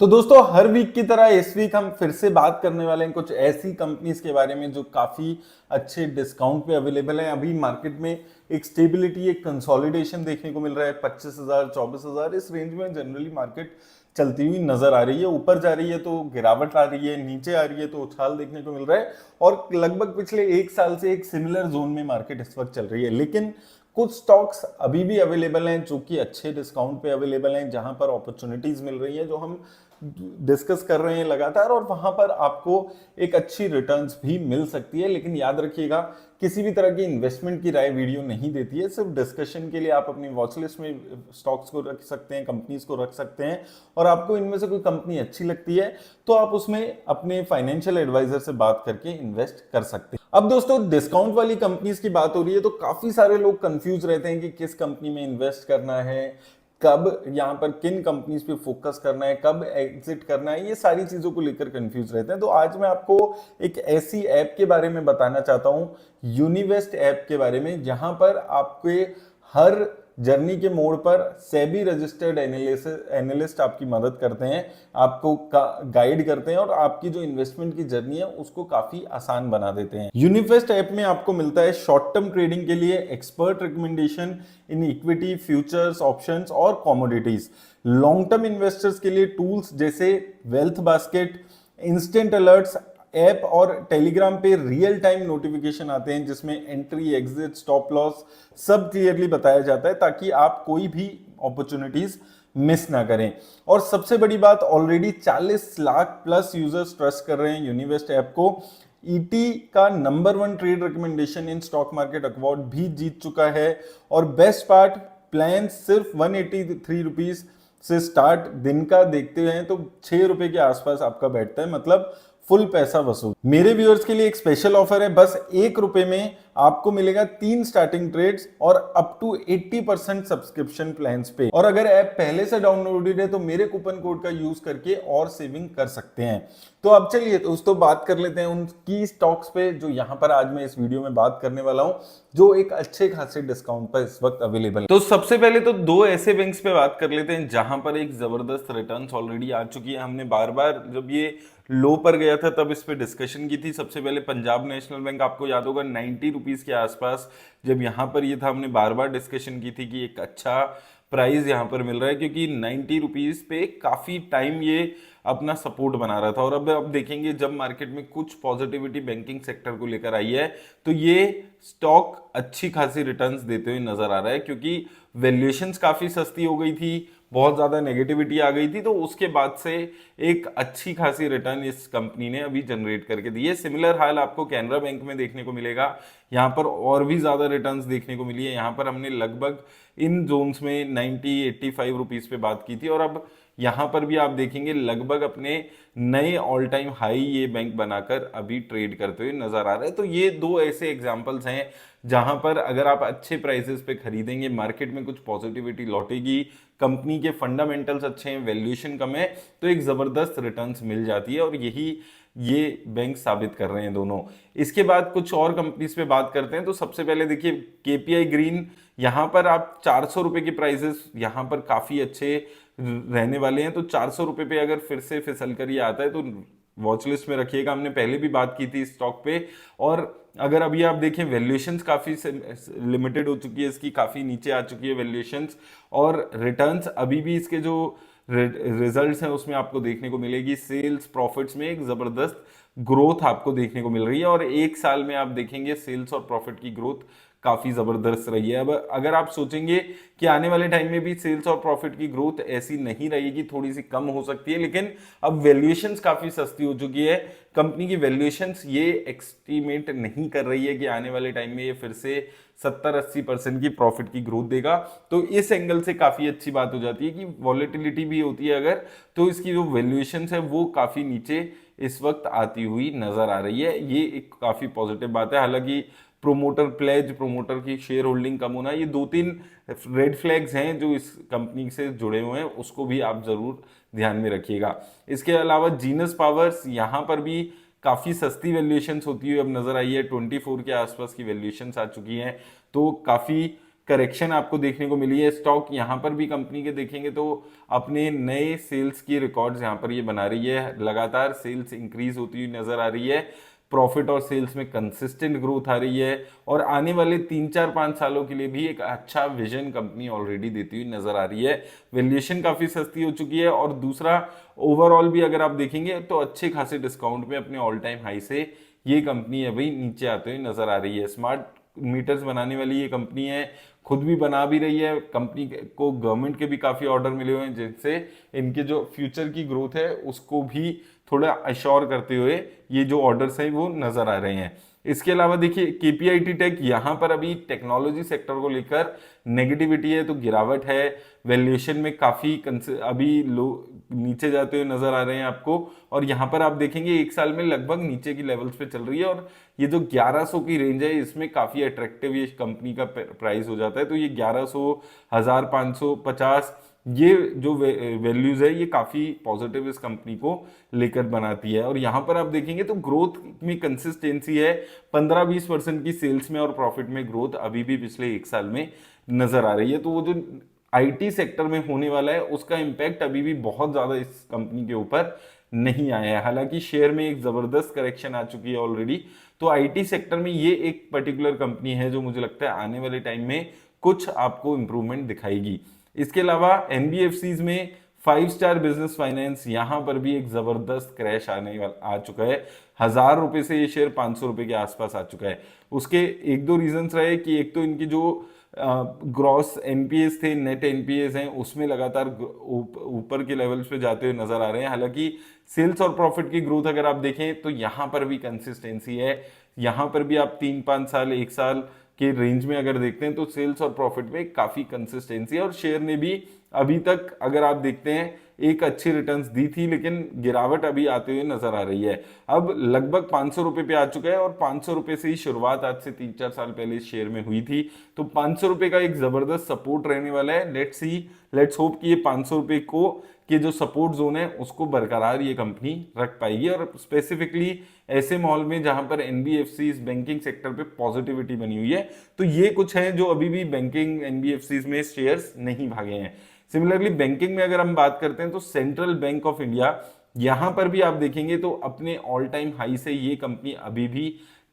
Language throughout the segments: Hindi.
तो दोस्तों हर वीक की तरह इस वीक हम फिर से बात करने वाले हैं कुछ ऐसी कंपनीज के बारे में जो काफी अच्छे डिस्काउंट पे अवेलेबल है। अभी मार्केट में एक स्टेबिलिटी, एक कंसोलिडेशन देखने को मिल रहा है। 25,000 24,000 इस रेंज में जनरली मार्केट चलती हुई नजर आ रही है। ऊपर जा रही है तो गिरावट आ रही है, नीचे आ रही है तो उछाल देखने को मिल रहा है। और लगभग पिछले एक साल से एक सिमिलर जोन में मार्केट इस वक्त चल रही है। लेकिन कुछ स्टॉक्स अभी भी अवेलेबल हैं जो कि अच्छे डिस्काउंट पे अवेलेबल हैं, जहां पर अपॉर्चुनिटीज मिल रही है, जो हम डिस्कस कर रहे हैं लगातार, और वहां पर आपको एक अच्छी रिटर्न्स भी मिल सकती है। लेकिन याद रखिएगा, किसी भी तरह की इन्वेस्टमेंट की राय वीडियो नहीं देती है। सिर्फ डिस्कशन के लिए आप अपनी वॉच लिस्ट में स्टॉक्स को रख सकते हैं, कंपनीज को रख सकते हैं, और आपको इनमें से कोई कंपनी अच्छी लगती है तो आप उसमें अपने फाइनेंशियल एडवाइजर से बात करके इन्वेस्ट कर सकते हैं। अब दोस्तों डिस्काउंट वाली कंपनीज की बात हो रही है तो काफी सारे लोग कंफ्यूज रहते हैं कि किस कंपनी में इन्वेस्ट करना है, कब यहाँ पर किन कंपनीज पे फोकस करना है, कब एग्जिट करना है, ये सारी चीजों को लेकर कंफ्यूज रहते हैं। तो आज मैं आपको एक ऐसी ऐप के बारे में बताना चाहता हूँ, यूनिवेस्ट ऐप के बारे में, जहां पर आपके हर जर्नी के मोड़ पर सेबी रजिस्टर्ड एनालिस्ट आपकी मदद करते हैं, आपको गाइड करते हैं और आपकी जो इन्वेस्टमेंट की जर्नी है उसको काफी आसान बना देते हैं। यूनिफेस्ट ऐप में आपको मिलता है शॉर्ट टर्म ट्रेडिंग के लिए expert recommendation in equity, futures, options और कमोडिटीज। लॉन्ग टर्म इन्वेस्टर्स के लिए टूल्स जैसे wealth basket, instant alerts app और टेलीग्राम पे रियल टाइम नोटिफिकेशन आते हैं, जिसमें एंट्री, एग्जिट, स्टॉप लॉस सब क्लियरली बताया जाता है, ताकि आप कोई भी अपॉर्चुनिटीज मिस ना करें। और सबसे बड़ी बात, already 40 lakh plus users trust कर रहे हैं यूनिवेस्ट ऐप को। ईटी का number 1 trade recommendation in stock market award भी जीत चुका है। और बेस्ट पार्ट, प्लान सिर्फ 183 रुपीज से स्टार्ट दिन का देखते हैं तो 6 रुपए के आसपास आपका बैठता है, मतलब फुल पैसा वसूल। मेरे व्यूअर्स के लिए एक स्पेशल ऑफर है, बस 1 रुपए में आपको मिलेगा 3 स्टार्टिंग ट्रेड्स और अप टू 80% सब्सक्रिप्शन प्लान्स पे। और अगर ऐप पहले से डाउनलोडेड है तो मेरे कूपन कोड का यूज करके और सेविंग कर सकते हैं। तो अब चलिए दोस्तों बात कर लेते हैं उन की स्टॉक्स पे जो यहां पर आज मैं इस वीडियो में बात करने वाला हूं, जो एक अच्छे खासे डिस्काउंट पर इस वक्त अवेलेबल है। तो सबसे पहले तो दो ऐसे बैंक्स पे बात कर लेते हैं जहां पर एक जबरदस्त रिटर्न्स ऑलरेडी आ चुकी है। हमने बार बार जब ये लो पर गया था तब इस पे डिस्कशन की थी। सबसे पहले पंजाब नेशनल बैंक, आपको याद होगा 90 रुपीज के आसपास जब यहाँ पर ये था, हमने बार बार डिस्कशन की थी कि एक अच्छा प्राइस यहाँ पर मिल रहा है, क्योंकि 90 रुपीज पे काफी टाइम ये अपना सपोर्ट बना रहा था। और अब देखेंगे जब मार्केट में कुछ पॉजिटिविटी बैंकिंग सेक्टर को लेकर आई है तो ये स्टॉक अच्छी खासी रिटर्न्स देते हुए नजर आ रहा है, क्योंकि वैल्यूएशंस काफी सस्ती हो गई थी, बहुत ज्यादा नेगेटिविटी आ गई थी, तो उसके बाद से एक अच्छी खासी रिटर्न इस कंपनी ने अभी जनरेट करके दी है। सिमिलर हाल आपको कैनरा बैंक में देखने को मिलेगा, यहाँ पर और भी ज्यादा रिटर्न्स देखने को मिली है। यहाँ पर हमने लगभग इन जोन्स में 90-85 रुपीज पे बात की थी, और अब यहां पर भी आप देखेंगे लगभग अपने नए ऑल टाइम हाई ये बैंक बनाकर अभी ट्रेड करते हुए नजर आ रहा है। तो ये दो ऐसे एग्जांपल्स हैं जहां पर अगर आप अच्छे प्राइसेस पे खरीदेंगे, मार्केट में कुछ पॉजिटिविटी लौटेगी, कंपनी के फंडामेंटल्स अच्छे हैं, वैल्यूएशन कम है, तो एक जबरदस्त रिटर्न्स मिल जाती है, और यही ये बैंक साबित कर रहे हैं दोनों। इसके बाद कुछ और कंपनीज पे बात करते हैं। तो सबसे पहले देखिए केपीआई ग्रीन, यहां पर आप 400 रुपए के प्राइसेस यहां पर काफी अच्छे रहने वाले हैं। तो 400 रुपए पे अगर फिर से फिसल कर ये आता है तो वॉच लिस्ट में रखिएगा। हमने पहले भी बात की थी स्टॉक पे, और अगर अभी आप देखें वैल्यूएशंस काफी लिमिटेड हो चुकी है इसकी, काफी नीचे आ चुकी है वैल्यूएशंस, और रिटर्न्स अभी भी इसके जो रिजल्ट्स हैं उसमें आपको देखने को मिलेगी। सेल्स प्रॉफिट्स में एक जबरदस्त ग्रोथ आपको देखने को मिल रही है, और एक साल में आप देखेंगे सेल्स और प्रॉफिट की ग्रोथ काफी जबरदस्त रही है। अब अगर आप सोचेंगे कि आने वाले टाइम में भी सेल्स और प्रॉफिट की ग्रोथ ऐसी नहीं रहेगी, थोड़ी सी कम हो सकती है, लेकिन अब वैल्यूएशंस काफी सस्ती हो चुकी है। कंपनी की वैल्यूएशंस ये एस्टीमेट नहीं कर रही है कि आने वाले टाइम में ये फिर से 70-80% की प्रॉफिट की ग्रोथ देगा। तो इस एंगल से काफी अच्छी बात हो जाती है कि वॉलेटिलिटी भी होती है अगर, तो इसकी जो वैल्यूएशंस है वो काफी नीचे इस वक्त आती हुई नजर आ रही है। ये एक काफी पॉजिटिव बात है। हालांकि प्रोमोटर प्लेज, प्रोमोटर की शेयर होल्डिंग कम होना, ये 2-3 रेड फ्लैग्स हैं जो इस कंपनी से जुड़े हुए हैं, उसको भी आप जरूर ध्यान में रखिएगा। इसके अलावा जीनस पावर्स, यहां पर भी काफी सस्ती वैल्यूएशंस होती हुई अब नजर आई है। 24 के आसपास की वैल्यूएशंस आ चुकी हैं, तो काफी करेक्शन आपको देखने को मिली है। स्टॉक यहाँ पर भी कंपनी के देखेंगे तो अपने नए सेल्स की रिकॉर्ड्स यहाँ पर ये बना रही है, लगातार सेल्स इंक्रीज होती हुई नजर आ रही है, प्रॉफिट और सेल्स में कंसिस्टेंट ग्रोथ आ रही है, और आने वाले 3-4-5 सालों के लिए भी एक अच्छा विजन कंपनी ऑलरेडी देती हुई नजर आ रही है। वैल्यूएशन काफी सस्ती हो चुकी है, और दूसरा ओवरऑल भी अगर आप देखेंगे तो अच्छे खासे डिस्काउंट में अपने ऑल टाइम हाई से ये कंपनी अभी नीचे आते हुए नजर आ रही है। स्मार्ट मीटर्स बनाने वाली ये कंपनी है, खुद भी बना भी रही है, कंपनी को गवर्नमेंट के भी काफी ऑर्डर मिले हुए हैं, जिनसे इनके जो फ्यूचर की ग्रोथ है उसको भी थोड़ा अश्योर करते हुए ये जो ऑर्डर्स हैं वो नजर आ रहे हैं। इसके अलावा देखिए केपीआईटी टेक, यहाँ पर अभी टेक्नोलॉजी सेक्टर को लेकर नेगेटिविटी है, तो गिरावट है, वैल्यूएशन में काफी अभी लो नीचे जाते हुए नजर आ रहे हैं आपको, और यहाँ पर आप देखेंगे एक साल में लगभग नीचे की लेवल्स पे चल रही है, और ये जो 1100 की रेंज है इसमें काफी अट्रैक्टिव ये कंपनी का प्राइस हो जाता है। तो ये 1100, 1550 ये जो वैल्यूज है ये काफी पॉजिटिव इस कंपनी को लेकर बनाती है। और यहाँ पर आप देखेंगे तो ग्रोथ में कंसिस्टेंसी है, 15-20% की सेल्स में और प्रॉफिट में ग्रोथ अभी भी पिछले एक साल में नजर आ रही है। तो वो जो आईटी सेक्टर में होने वाला है उसका इंपैक्ट अभी भी बहुत ज्यादा इस कंपनी के ऊपर नहीं आया है। हालांकि शेयर में एक जबरदस्त करेक्शन आ चुकी है ऑलरेडी, तो आईटी सेक्टर में ये एक पर्टिकुलर कंपनी है जो मुझे लगता है आने वाले टाइम में कुछ आपको इंप्रूवमेंट दिखाएगी। इसके अलावा एनबीएफसीज में 5 स्टार बिजनेस फाइनेंस, यहां पर भी एक जबरदस्त क्रैश आने वाला आ चुका है। 1000 रुपए से ये शेयर 500 रुपए के आसपास आ चुका है। उसके एक दो रीजंस रहे कि एक तो इनकी जो ग्रॉस एनपीएस थे, नेट एनपीएस हैं, उसमें लगातार ऊपर के लेवल्स पे जाते हुए नजर आ रहे हैं। हालांकि सेल्स और प्रॉफिट की ग्रोथ अगर आप देखें तो यहां पर भी कंसिस्टेंसी है, यहां पर भी आप 3-5 साल, एक साल के रेंज में अगर देखते हैं तो सेल्स और प्रॉफिट में काफी कंसिस्टेंसी है, और शेयर ने भी अभी तक अगर आप देखते हैं एक अच्छी रिटर्न्स दी थी, लेकिन गिरावट अभी आते हुए नजर आ रही है। अब लगभग 500 रुपए पे आ चुका है, और 500 रुपए से ही शुरुआत आज से 3-4 साल पहले इस शेयर में हुई थी, तो 500 रुपए का एक जबरदस्त सपोर्ट रहने वाला है। लेट्स होप कि ये 500 रुपए को के जो सपोर्ट जोन है उसको बरकरार ये कंपनी रख पाएगी, और स्पेसिफिकली ऐसे माहौल में जहां पर एनबीएफसी बैंकिंग सेक्टर पे पॉजिटिविटी बनी हुई है। तो ये कुछ है जो अभी भी बैंकिंग एनबीएफसी में शेयर्स नहीं भागे हैं। सिमिलरली बैंकिंग में अगर हम बात करते हैं तो सेंट्रल बैंक ऑफ इंडिया, यहां पर भी आप देखेंगे तो अपने ऑल टाइम हाई से ये कंपनी अभी भी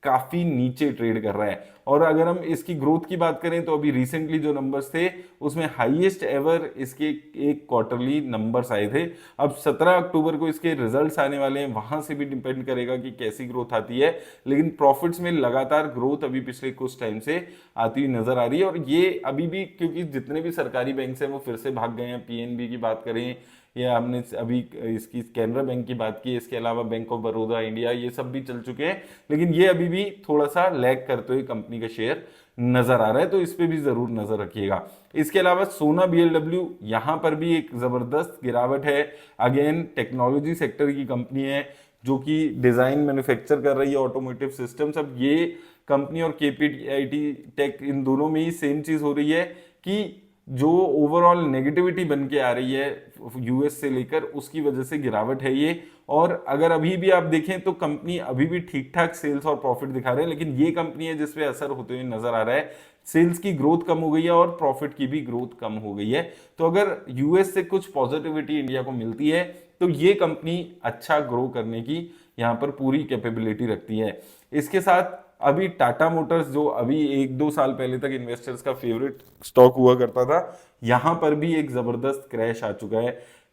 काफी नीचे ट्रेड कर रहा है। और अगर हम इसकी ग्रोथ की बात करें तो अभी रिसेंटली जो नंबर्स थे उसमें हाईएस्ट एवर इसके एक क्वार्टरली नंबर्स आए थे। अब 17 अक्टूबर को इसके रिजल्ट्स आने वाले हैं, वहां से भी डिपेंड करेगा कि कैसी ग्रोथ आती है, लेकिन प्रॉफिट्स में लगातार ग्रोथ अभी पिछले कुछ टाइम से आती हुई नजर आ रही है। और ये अभी भी, क्योंकि जितने भी सरकारी बैंक हैं वो फिर से भाग गए हैं, पीएनबी की बात करें या हमने अभी इसकी कैनरा बैंक की बात की, इसके अलावा बैंक ऑफ बड़ौदा इंडिया, ये सब भी चल चुके हैं, लेकिन ये अभी भी थोड़ा सा लैग करते हुए कंपनी का शेयर नजर आ रहा है, तो इस पे भी जरूर नजर रखिएगा। इसके अलावा सोना बीएलडब्ल्यू, यहां पर भी एक जबरदस्त गिरावट है। अगेन टेक्नोलॉजी सेक्टर की कंपनी है जो कि डिजाइन मैन्युफैक्चर कर रही है ऑटोमोटिव सिस्टम्स। अब ये कंपनी और केपीआईटी टेक, इन दोनों में ही सेम चीज हो रही है कि जो ओवरऑल नेगेटिविटी बन के आ रही है यूएस से लेकर, उसकी वजह से गिरावट है ये। और अगर अभी भी आप देखें तो कंपनी अभी भी ठीक ठाक सेल्स और प्रॉफिट दिखा रहे हैं, लेकिन ये कंपनी है जिसपे असर होते हुए नजर आ रहा है, सेल्स की ग्रोथ कम हो गई है और प्रॉफिट की भी ग्रोथ कम हो गई है। तो अगर यूएस से कुछ पॉजिटिविटी इंडिया को मिलती है तो ये कंपनी अच्छा ग्रो करने की यहाँ पर पूरी कैपेबिलिटी रखती है। इसके साथ अभी टाटा मोटर्स, जो अभी 1-2 साल पहले तक इन्वेस्टर्स का फेवरेट स्टॉक हुआ करता था, यहां पर भी एक जबरदस्त क्रैश आ चुका है,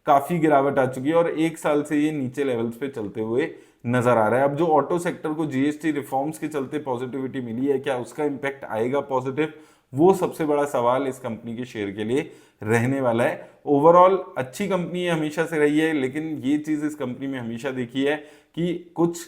काफी गिरावट आ चुकी है, और एक साल से ये नीचे लेवल्स पे चलते हुए नजर आ रहा है। अब जो ऑटो सेक्टर को जीएसटी रिफॉर्म्स के चलते पॉजिटिविटी मिली है, क्या उसका इंपैक्ट आएगा पॉजिटिव, वो सबसे बड़ा सवाल इस कंपनी के शेयर के लिए रहने वाला है। ओवरऑल अच्छी कंपनी है, हमेशा से रही है, लेकिन ये चीज इस कंपनी में हमेशा देखी है कि कुछ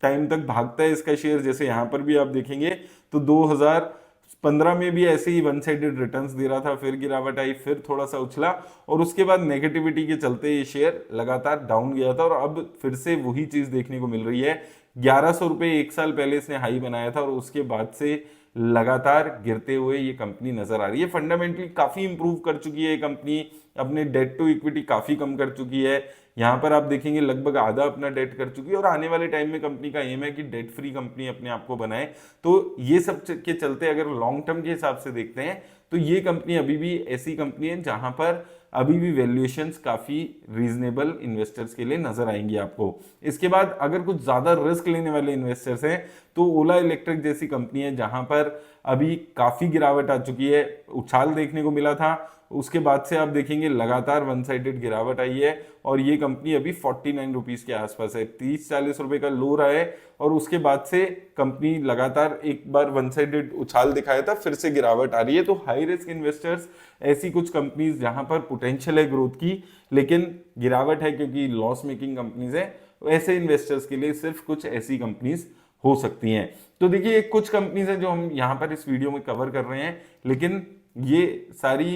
टाइम तक भागता है इसका शेयर। जैसे यहां पर भी आप देखेंगे तो 2015 में भी ऐसे ही वन साइडेड रिटर्न्स दे रहा था, फिर गिरावट आई, फिर थोड़ा सा उछला, और उसके बाद नेगेटिविटी के चलते ये शेयर लगातार डाउन गया था, और अब फिर से वही चीज देखने को मिल रही है। 1100 रुपए एक साल पहले इसने हाई बनाया था, और उसके बाद से लगातार गिरते हुए ये कंपनी नजर आ रही है। फंडामेंटली काफी इंप्रूव कर चुकी है ये कंपनी, अपने डेट टू इक्विटी काफी कम कर चुकी है। यहाँ पर आप देखेंगे लगभग आधा अपना डेट कर चुकी है और आने वाले टाइम में कंपनी का एम है कि डेट फ्री कंपनी अपने आप को बनाए। तो ये सब के चलते अगर लॉन्ग टर्म के हिसाब से देखते हैं तो ये कंपनी अभी भी ऐसी कंपनी है जहां पर अभी भी वैल्यूएशंस काफी रीजनेबल इन्वेस्टर्स के लिए नजर आएंगी आपको। इसके बाद अगर कुछ ज्यादा रिस्क लेने वाले इन्वेस्टर्स हैं तो ओला इलेक्ट्रिक जैसी कंपनी है जहां पर अभी काफी गिरावट आ चुकी है, उछाल देखने को मिला था, उसके बाद से आप देखेंगे लगातार वन साइडेड गिरावट आई है और ये कंपनी अभी 49 रुपीज के आसपास है, 30-40 रुपए का लो रहा है और उसके बाद से कंपनी लगातार एक बार वन साइडेड उछाल दिखाया था, फिर से गिरावट आ रही है। तो हाई रिस्क इन्वेस्टर्स ऐसी कुछ कंपनीज जहां पर पोटेंशियल है ग्रोथ की लेकिन गिरावट है क्योंकि लॉस मेकिंग कंपनीज है, ऐसे इन्वेस्टर्स के लिए सिर्फ कुछ ऐसी कंपनीज हो सकती हैं। तो देखिए कुछ कंपनीज हैं जो हम यहाँ पर इस वीडियो में कवर कर रहे हैं, लेकिन ये सारी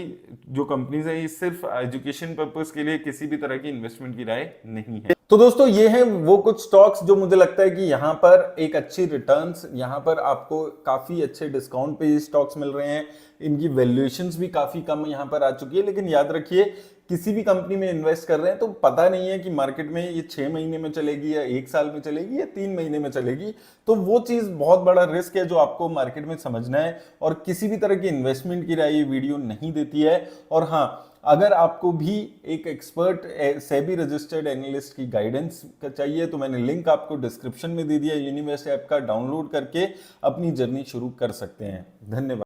जो कंपनीज हैं ये सिर्फ एजुकेशन पर्पस के लिए किसी भी तरह की इन्वेस्टमेंट की राय नहीं है। तो दोस्तों ये हैं वो कुछ स्टॉक्स जो मुझे लगता है कि यहाँ पर एक अच्छी रिटर्न्स, यहाँ पर आपको काफी अच्छे डिस्काउंट पे ये स्टॉक्स मिल रहे हैं, इनकी वैल्यूएशंस भी काफी कम यहाँ पर आ चुकी है। लेकिन याद रखिए किसी भी कंपनी में इन्वेस्ट कर रहे हैं तो पता नहीं है कि मार्केट में ये 6 महीने में चलेगी या 1 साल में चलेगी या 3 महीने में चलेगी। तो वो चीज बहुत बड़ा रिस्क है जो आपको मार्केट में समझना है और किसी भी तरह की इन्वेस्टमेंट की राय ये वीडियो नहीं देती है। और हाँ, अगर आपको भी एक एक्सपर्ट सेबी रजिस्टर्ड एनालिस्ट की गाइडेंस चाहिए तो मैंने लिंक आपको डिस्क्रिप्शन में दे दिया, यूनिवेस्ट ऐप का डाउनलोड करके अपनी जर्नी शुरू कर सकते हैं। धन्यवाद।